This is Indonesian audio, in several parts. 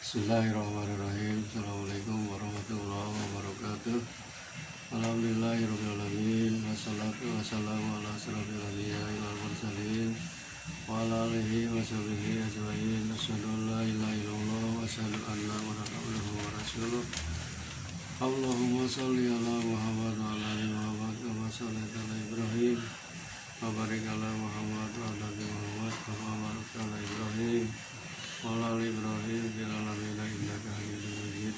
Bismillahirrahmanirrahim. Assalamualaikum warahmatullahi wabarakatuh. Alhamdulillahirabbil alamin. Wassalatu wassalamu ala asyrofil anbiya'i wal mursalin wa ala alihi wa sahbihi ajmain. Asyhadu an la ilaha illallah wa asyhadu anna Muhammadan abduhu wa rasuluh. Allahumma shalli ala Muhammad wa ala ali Muhammad kama shallaita ala Ibrahim wa barik ala Muhammad wa ala ali Muhammad kama barakta ala Ibrahim wa ala ali Ibrahim fil alamin innaka Hamidum Majid.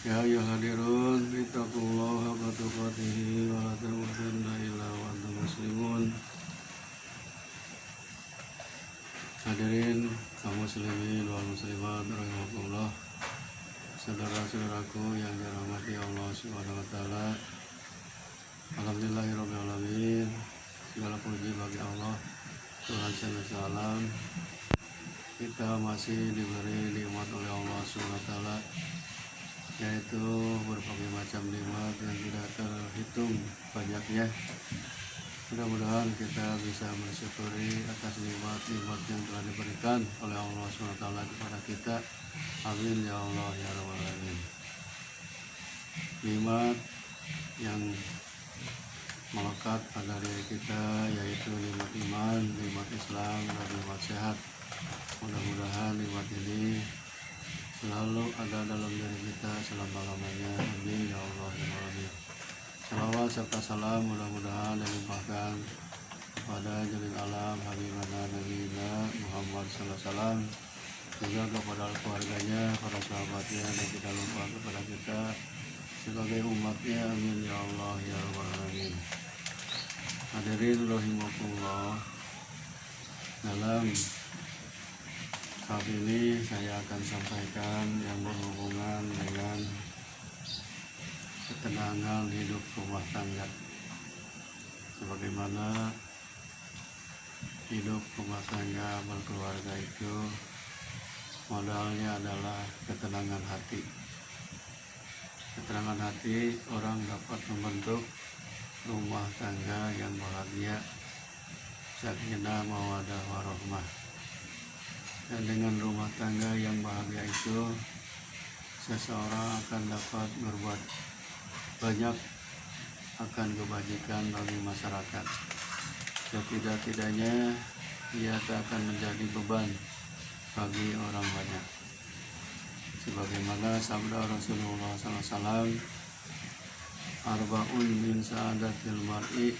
Ya ayyuhadirun ittaqullaha haqqa tuqatih wa la tamutunna illa wa antum muslimun. Hadirin kaum muslimin wal muslimat rahimakumullah. Saudara-saudaraku yang dirahmati Allah Subhanahu wa taala. Alhamdulillahirabbil alamin. Segala puji bagi Allah Tuhan semesta alam. Kita masih diberi nikmat oleh Allah Subhanahu wa taala, yaitu berbagai macam nikmat yang tidak terhitung banyaknya. Mudah-mudahan kita bisa bersyukuri atas nikmat-nikmat yang telah diberikan oleh Allah SWT kepada kita. Amin ya Allah ya rabbal alamin. Nikmat yang melekat pada diri kita yaitu nikmat iman, nikmat Islam, dan nikmat sehat. Mudah-mudahan nikmat ini selalu ada dalam diri kita selama-lamanya. Amin ya Allah ya rabbal alamin. Salawat serta salam mudah-mudahan dilimpahkan kepada jalil alam habibana nabiyina Muhammad sallallahu alaihi wasallam, juga kepada keluarganya, para sahabatnya, dan tidak lupa kepada kita sebagai umatnya. Amin ya Allah ya rabbal alamin. Hadirin rahimakumullah, dalam saat ini saya akan sampaikan yang berhubungan dengan ketenangan hidup rumah tangga. Sebagaimana hidup rumah tangga berkeluarga itu modalnya adalah ketenangan hati. Ketenangan hati orang dapat membentuk rumah tangga yang bahagia, sakinah mawaddah warahmah. Dan dengan rumah tangga yang bahagia itu, seseorang akan dapat berbuat banyak akan kebajikan bagi masyarakat. Setidak-tidaknya ia tak akan menjadi beban bagi orang banyak. Sebagaimana sabda Rasulullah SAW, arba'un min sa'adatil mar'i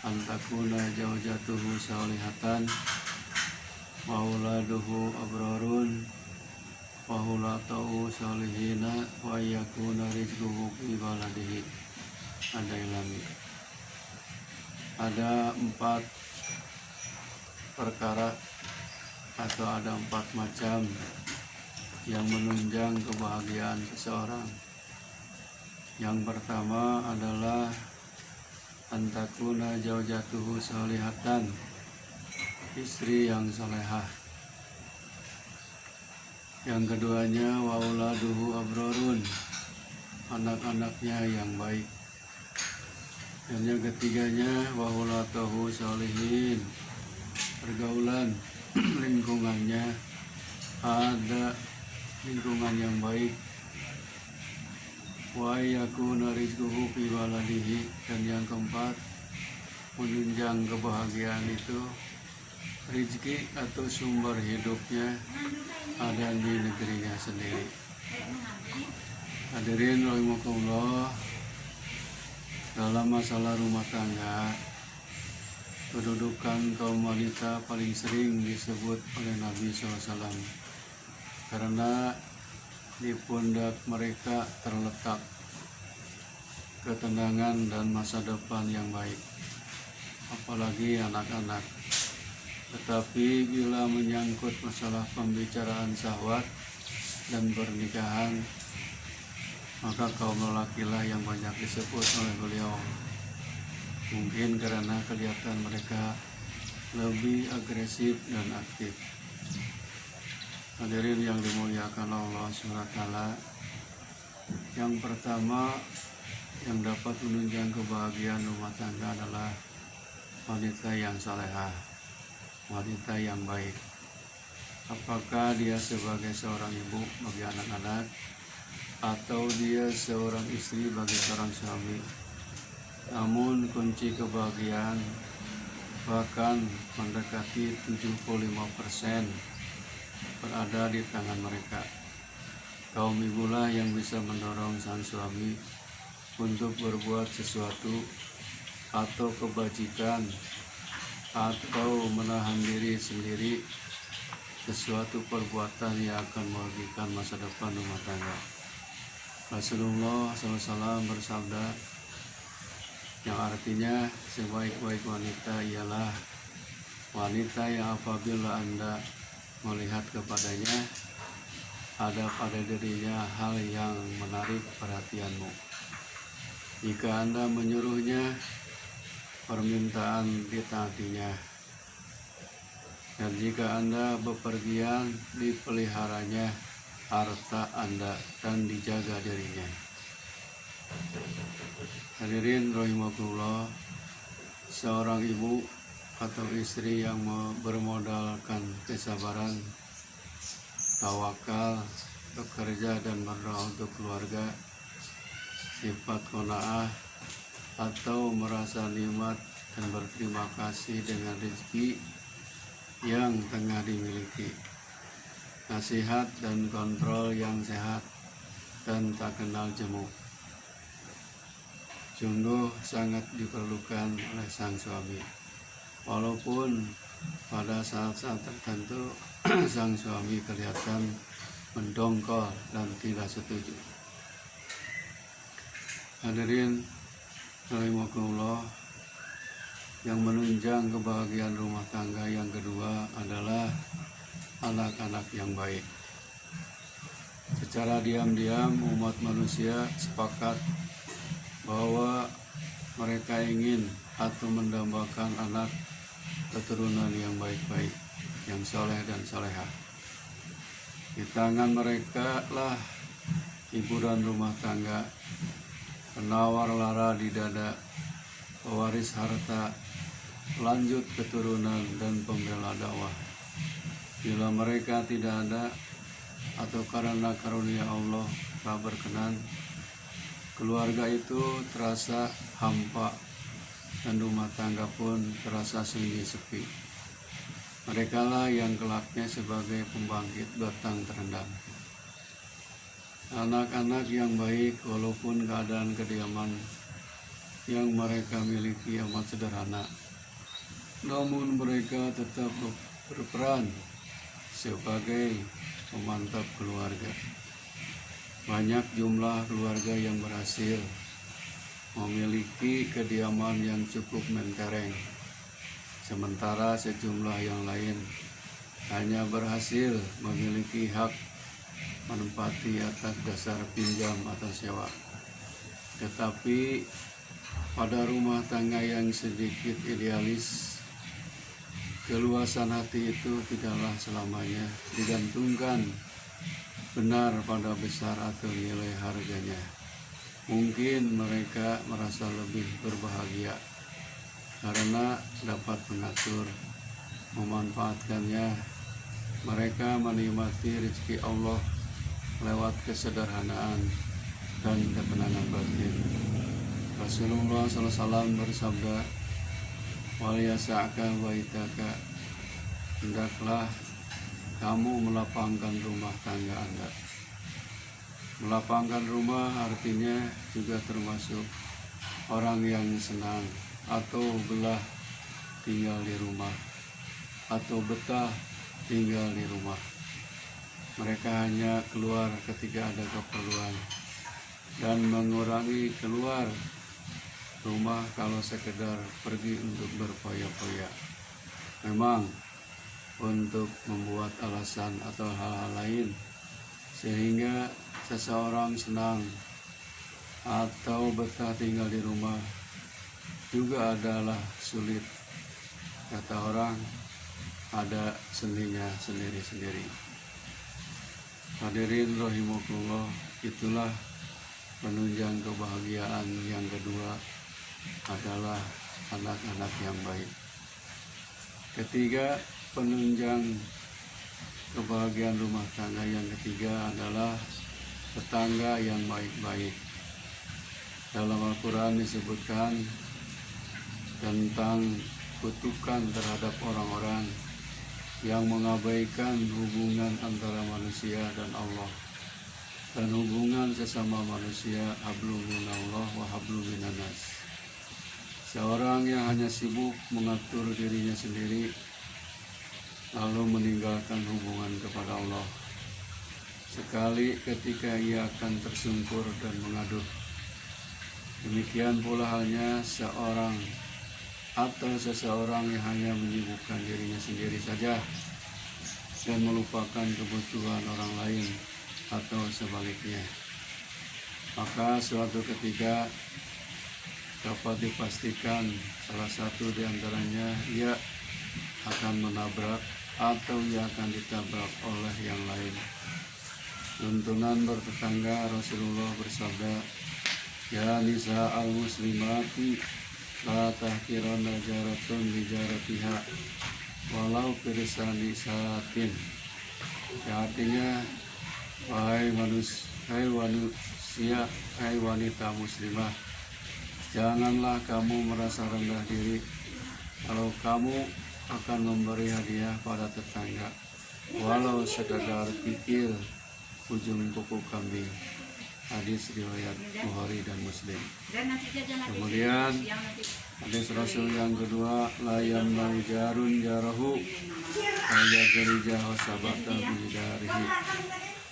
an takuna zawjatuhu salihatan wa auladuhu abrarun wa hulatahu salihina wa yakuna rizquhu fi baladihi. Ada ilami. Ada 4 perkara atau ada 4 macam yang menunjang kebahagiaan seseorang. Yang pertama adalah antakuna zaujatuhu salihatan, istri yang salehah. Yang keduanya wa auladuhu abrarun, anak-anaknya yang baik. Dan yang ketiganya wa hulatahu salihin, pergaulan lingkungannya ada lingkungan yang baik. Wa yakuna rizquhu fi baladihi, dan yang keempat menunjang kebahagiaan itu rezeki atau sumber hidupnya ada di negerinya sendiri. Hadirin rahimakumullah, dalam masalah rumah tangga, kedudukan kaum wanita paling sering disebut oleh Nabi SAW, karena di pundak mereka terletak ketenangan dan masa depan yang baik, apalagi anak-anak. Tetapi bila menyangkut masalah pembicaraan syahwat dan pernikahan, maka kaum lelakilah yang banyak disebut oleh beliau. Mungkin karena kelihatan mereka lebih agresif dan aktif. Hadirin yang dimuliakan Allah SWT, yang pertama yang dapat menunjang kebahagiaan rumah tangga adalah wanita yang salehah, wanita yang baik. Apakah dia sebagai seorang ibu bagi anak-anak, atau dia seorang istri bagi seorang suami. Namun kunci kebahagiaan bahkan mendekati 75% berada di tangan mereka. Kaum ibulah yang bisa mendorong sang suami untuk berbuat sesuatu atau kebajikan atau menahan diri sendiri sesuatu perbuatan yang akan merugikan masa depan rumah tangga. Rasulullah SAW bersabda, yang artinya sebaik-baik wanita ialah wanita yang apabila Anda melihat kepadanya, ada pada dirinya hal yang menarik perhatianmu. Jika Anda menyuruhnya, permintaan ditaatinya. Dan jika Anda bepergian, dipeliharanya harta Anda dan dijaga dirinya. Hadirin rahimakumullah, seorang ibu atau istri yang bermodalkan kesabaran, tawakal, bekerja dan berdoa untuk keluarga, sifat qanaah atau merasa nikmat dan berterima kasih dengan rezeki yang tengah dimiliki, nasihat dan kontrol yang sehat dan tak kenal jemu, sungguh sangat diperlukan oleh sang suami. Walaupun pada saat-saat tertentu sang suami kelihatan mendongkol dan tidak setuju. Hadirin rahimakumullah, yang menunjang kebahagiaan rumah tangga yang kedua adalah anak-anak yang baik. Secara diam-diam umat manusia sepakat bahwa mereka ingin atau mendambakan anak keturunan yang baik-baik, yang soleh dan solehah. Di tangan mereka lah hiburan rumah tangga, penawar lara di dada, pewaris harta, lanjut keturunan dan pembela dakwah. Bila mereka tidak ada atau karena karunia Allah tak berkenan, keluarga itu terasa hampa dan rumah tangga pun terasa sunyi sepi. Merekalah yang kelaknya sebagai pembangkit batang terendam. Anak-anak yang baik, walaupun keadaan kediaman yang mereka miliki amat sederhana, namun mereka tetap berperan sebagai pemantap keluarga. Banyak jumlah keluarga yang berhasil memiliki kediaman yang cukup mentereng, sementara sejumlah yang lain hanya berhasil memiliki hak menempati atas dasar pinjam atau sewa. Tetapi pada rumah tangga yang sedikit idealis, keluasan hati itu tidaklah selamanya digantungkan benar pada besar atau nilai harganya. Mungkin mereka merasa lebih berbahagia karena dapat mengatur, memanfaatkannya. Mereka menikmati rezeki Allah lewat kesederhanaan dan ketenangan batin. Rasulullah SAW bersabda, "Waliyasa'ka baitaka," hendaklah kamu melapangkan rumah tangga Anda. Melapangkan rumah artinya juga termasuk orang yang senang atau belah tinggal di rumah atau betah tinggal di rumah. Mereka hanya keluar ketika ada keperluan dan mengurangi keluar rumah kalau sekedar pergi untuk berfoya-foya. Memang untuk membuat alasan atau hal-hal lain sehingga seseorang senang atau betah tinggal di rumah juga adalah sulit. Kata orang, ada seninya sendiri-sendiri. Hadirin rahimakumullah, itulah penunjang kebahagiaan yang kedua adalah anak-anak yang baik. Ketiga, penunjang kebahagiaan rumah tangga yang ketiga adalah tetangga yang baik-baik. Dalam Al-Quran disebutkan tentang kutukan terhadap orang-orang yang mengabaikan hubungan antara manusia dan Allah, dan hubungan sesama manusia hablum minallah wa hablum minannas. Seorang yang hanya sibuk mengatur dirinya sendiri lalu meninggalkan hubungan kepada Allah, sekali ketika ia akan tersungkur dan mengaduh. Demikian pula halnya seseorang yang hanya menyibukkan dirinya sendiri saja dan melupakan kebutuhan orang lain atau sebaliknya. Maka suatu ketika dapat dipastikan salah satu di antaranya ia akan menabrak atau ia akan ditabrak oleh yang lain. Tuntunan bertetangga, Rasulullah bersabda, "Ya nisa al-muslimati la tahkiranna jaratun li jaratiha walau bilisani satin." Ya, artinya, wahai wanita muslimah, janganlah kamu merasa rendah diri kalau kamu akan memberi hadiah pada tetangga, walau sekadar pikir ujung kuku kambing. Hadis riwayat Bukhari dan Muslim. Kemudian hadis Rasul yang kedua, la yamna'u jarun jarahu ayyagrija wasabata bidarihi.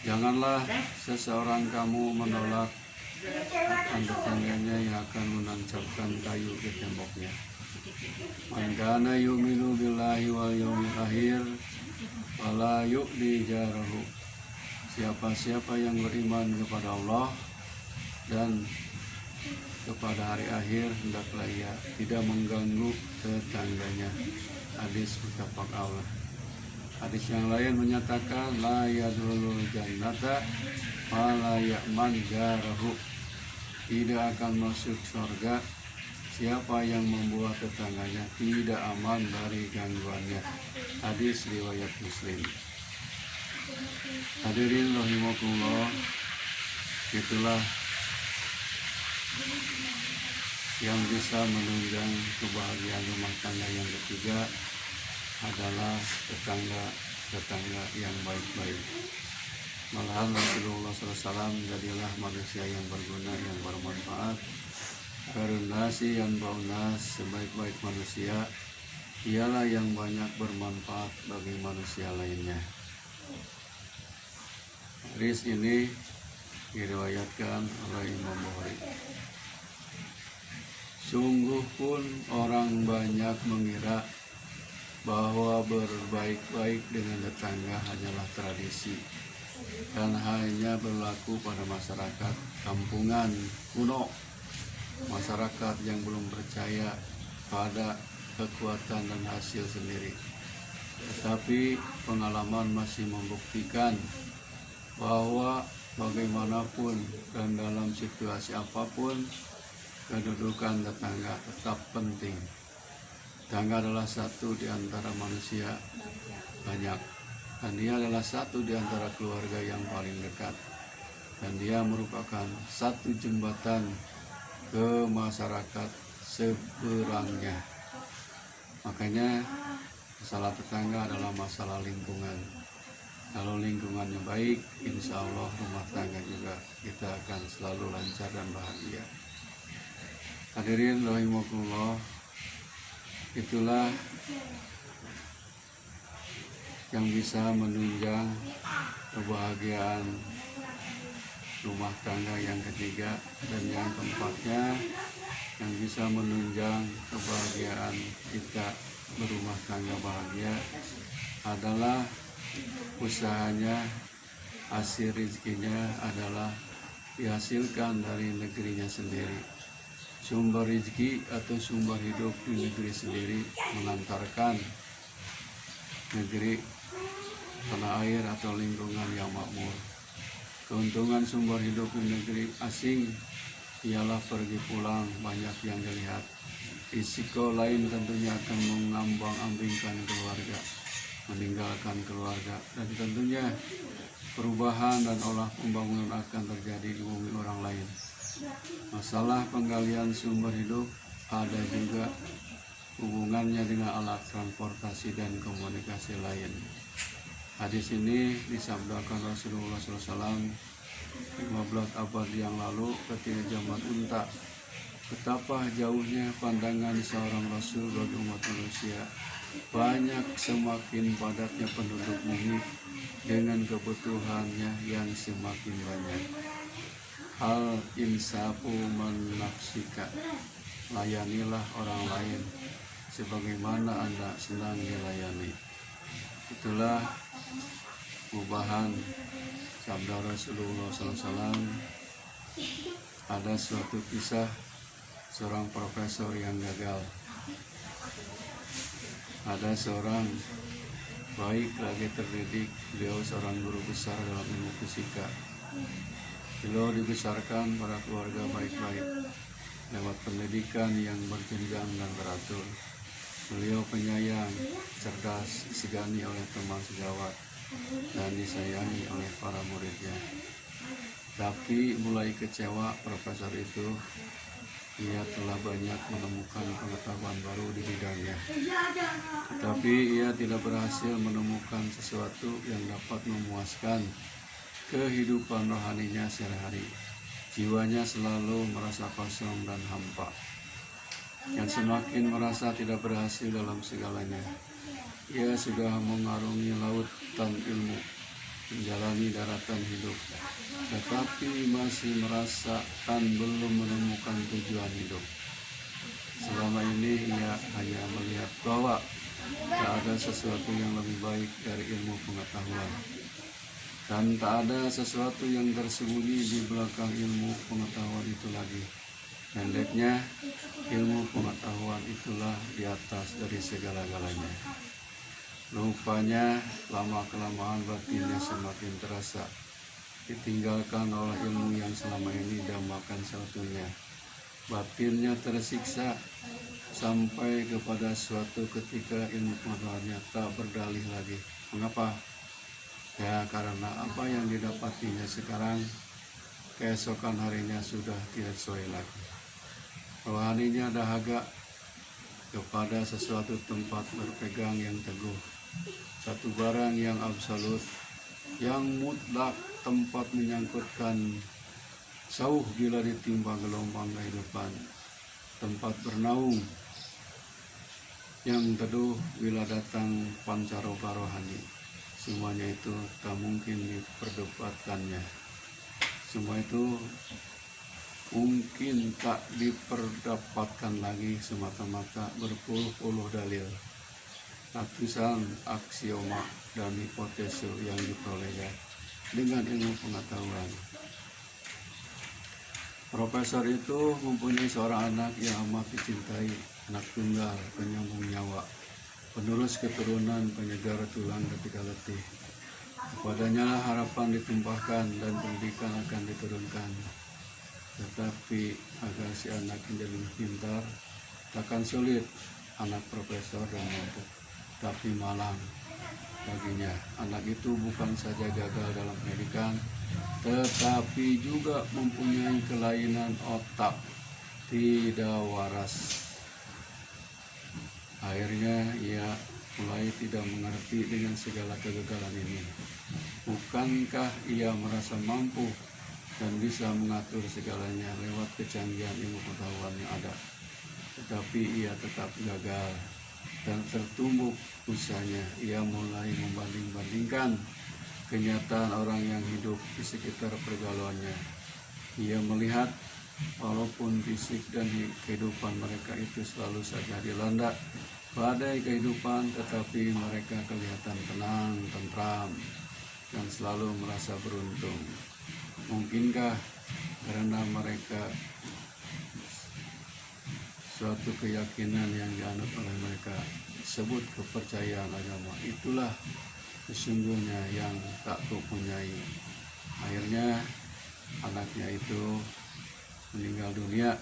Janganlah seseorang kamu menolak akan tetangganya yang akan menancapkan kayu ke temboknya. Man kana yu'minu billahi wal yawmil akhir fala yu'di jarahu. Siapa yang beriman kepada Allah dan kepada hari akhir, hendaklah ia tidak mengganggu tetangganya. Hadis muttafaq alaih. Hadis yang lain menyatakan, la yadkhulul jannata ma la ya'man jarahu. Tidak akan masuk surga siapa yang membuat tetangganya tidak aman dari gangguannya. Hadis riwayat Muslim. Hadirin rahimakumullah, itulah yang bisa menunjang kebahagiaan rumah tangga yang ketiga adalah tetangga yang baik-baik. Malahan Rasulullah SAW, jadilah manusia yang berguna, yang bermanfaat. Karunasi yang baunas, sebaik-baik manusia ialah yang banyak bermanfaat bagi manusia lainnya. Hadis ini diriwayatkan oleh Imam Bukhari. Sungguh pun orang banyak mengira bahwa berbaik-baik dengan tetangga hanyalah tradisi dan hanya berlaku pada masyarakat kampungan kuno, masyarakat yang belum percaya pada kekuatan dan hasil sendiri. Tetapi pengalaman masih membuktikan bahwa bagaimanapun dan dalam situasi apapun, kedudukan tetangga tetap penting. Tetangga adalah satu di antara manusia banyak, dan dia adalah satu di antara keluarga yang paling dekat, dan dia merupakan satu jembatan ke masyarakat seberangnya. Makanya masalah tetangga adalah masalah lingkungan. Kalau lingkungannya baik, insya Allah rumah tangga juga kita akan selalu lancar dan bahagia. Hadirin rahimakumullah, itulah yang bisa menunjang kebahagiaan rumah tangga yang ketiga, dan yang keempatnya yang bisa menunjang kebahagiaan kita berumah tangga bahagia adalah usahanya, hasil rezekinya adalah dihasilkan dari negerinya sendiri. Sumber rezeki atau sumber hidup di negeri sendiri mengantarkan negeri, tanah air atau lingkungan yang makmur. Keuntungan sumber hidup di negeri asing ialah pergi pulang banyak yang dilihat. Risiko lain tentunya akan mengambang-ambingkan keluarga. meninggalkan keluarga, dan tentunya perubahan dan olah pembangunan akan terjadi di bumi orang lain. Masalah penggalian sumber hidup ada juga hubungannya dengan alat transportasi dan komunikasi lain. Hadis ini disabdakan Rasulullah SAW 15 abad yang lalu ketika zaman unta. Betapa jauhnya pandangan seorang Rasul bagi umat manusia. Banyak semakin padatnya penduduk bumi dengan kebutuhannya yang semakin banyak. Hal insafu menafsika, layanilah orang lain sebagaimana Anda senang dilayani. Itulah ubahan sabda Rasulullah SAW. Ada suatu kisah seorang profesor yang gagal. Ada seorang baik lagi terdidik, beliau seorang guru besar dalam ilmu fisika. Beliau dibesarkan pada keluarga baik-baik lewat pendidikan yang berjenjang dan teratur. Beliau penyayang, cerdas, disegani oleh teman sejawat, dan disayangi oleh para muridnya. Tapi mulai kecewa profesor itu, ia telah banyak menemukan pengetahuan baru di bidangnya. Tetapi ia tidak berhasil menemukan sesuatu yang dapat memuaskan kehidupan rohaninya sehari-hari. Jiwanya selalu merasa kosong dan hampa, yang semakin merasa tidak berhasil dalam segalanya. Ia sudah mengarungi lautan ilmu, menjalani daratan hidup, tetapi masih merasakan belum menemukan tujuan hidup. Selama ini ia hanya melihat bahwa tak ada sesuatu yang lebih baik dari ilmu pengetahuan, dan tak ada sesuatu yang tersembunyi di belakang ilmu pengetahuan itu lagi. Pendeknya, ilmu pengetahuan itulah di atas dari segala-galanya. Rupanya lama-kelamaan batinnya semakin terasa ditinggalkan oleh ilmu yang selama ini dambakan satunya. Batinnya tersiksa sampai kepada suatu ketika ilmu pengetahuannya tak berdalih lagi. Mengapa? Ya karena apa yang didapatinya sekarang, keesokan harinya sudah tidak sesuai lagi. Rohaninya dahaga kepada sesuatu tempat berpegang yang teguh, satu barang yang absolut, yang mutlak, tempat menyangkutkan sauh bila ditimpa gelombang kehidupan, tempat bernaung yang teduh bila datang pancaroba rohani. Semuanya itu tak mungkin diperdebatkannya. Semua itu mungkin tak diperdapatkan lagi semata-mata berpuluh-puluh dalil, ratusan aksioma dan hipotesis yang diperolehnya dengan ilmu pengetahuan. Profesor itu mempunyai seorang anak yang amat dicintai, anak tunggal, penyambung nyawa, penerus keturunan, penyegar tulang ketika letih. Kepadanya harapan ditumpahkan dan pendidikan akan diturunkan. Tetapi agar si anak menjadi lebih pintar, takkan sulit anak profesor dan mampu. Tapi malang baginya, anak itu bukan saja gagal dalam pendidikan, tetapi juga mempunyai kelainan otak, tidak waras. Akhirnya ia mulai tidak mengerti dengan segala kegagalan ini. Bukankah ia merasa mampu dan bisa mengatur segalanya lewat kecanggihan ilmu pengetahuan yang ada? Tetapi ia tetap gagal dan tertumbuk usahanya. Ia mulai membanding-bandingkan kenyataan orang yang hidup di sekitar pergaulannya. Ia melihat walaupun fisik dan kehidupan mereka itu selalu saja dilanda badai kehidupan, tetapi mereka kelihatan tenang, tentram, dan selalu merasa beruntung. Mungkinkah karena mereka suatu keyakinan yang dianut oleh mereka disebut kepercayaan agama, itulah sesungguhnya yang tak mempunyai. Akhirnya anaknya itu meninggal dunia.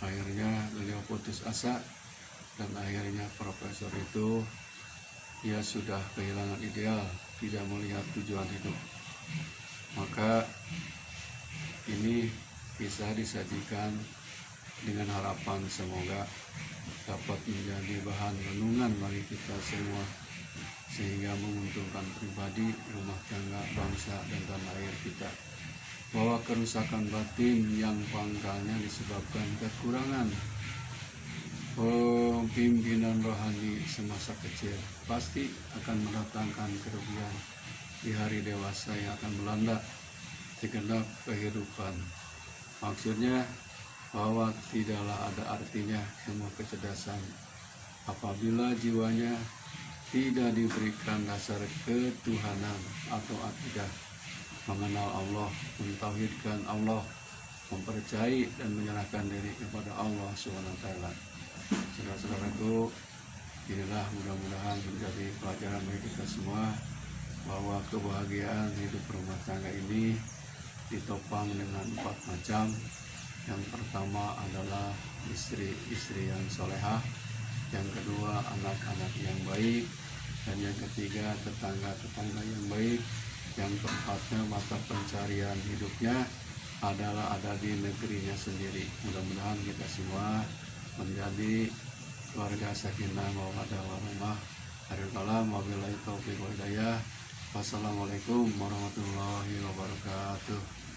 Akhirnya beliau putus asa, dan akhirnya profesor itu ia sudah kehilangan ideal, tidak melihat tujuan hidup. Maka ini kisah disajikan dengan harapan semoga dapat menjadi bahan renungan bagi kita semua, sehingga menguntungkan pribadi, rumah tangga, bangsa, dan tanah air kita. Bahwa kerusakan batin yang pangkalnya disebabkan kekurangan pimpinan rohani semasa kecil pasti akan mendatangkan kerugian di hari dewasa yang akan melanda segenap kehidupan. Maksudnya bahwa tidaklah ada artinya semua kecerdasan apabila jiwanya tidak diberikan dasar ketuhanan atau akidah, mengenal Allah, mentauhidkan Allah, mempercayai dan menyerahkan diri kepada Allah SWT. Saudara-saudaraku, inilah mudah-mudahan menjadi pelajaran bagi kita semua bahwa kebahagiaan hidup rumah tangga ini ditopang dengan 4 macam. Yang pertama adalah istri-istri yang solehah, yang kedua anak-anak yang baik, dan yang ketiga tetangga-tetangga yang baik, yang keempatnya mata pencarian hidupnya adalah ada di negerinya sendiri. Mudah-mudahan kita semua menjadi keluarga sakinah mawaddah warahmah. Akhirul kalam, wabillahi taufiq wal hidayah. Wassalamualaikum warahmatullahi wabarakatuh.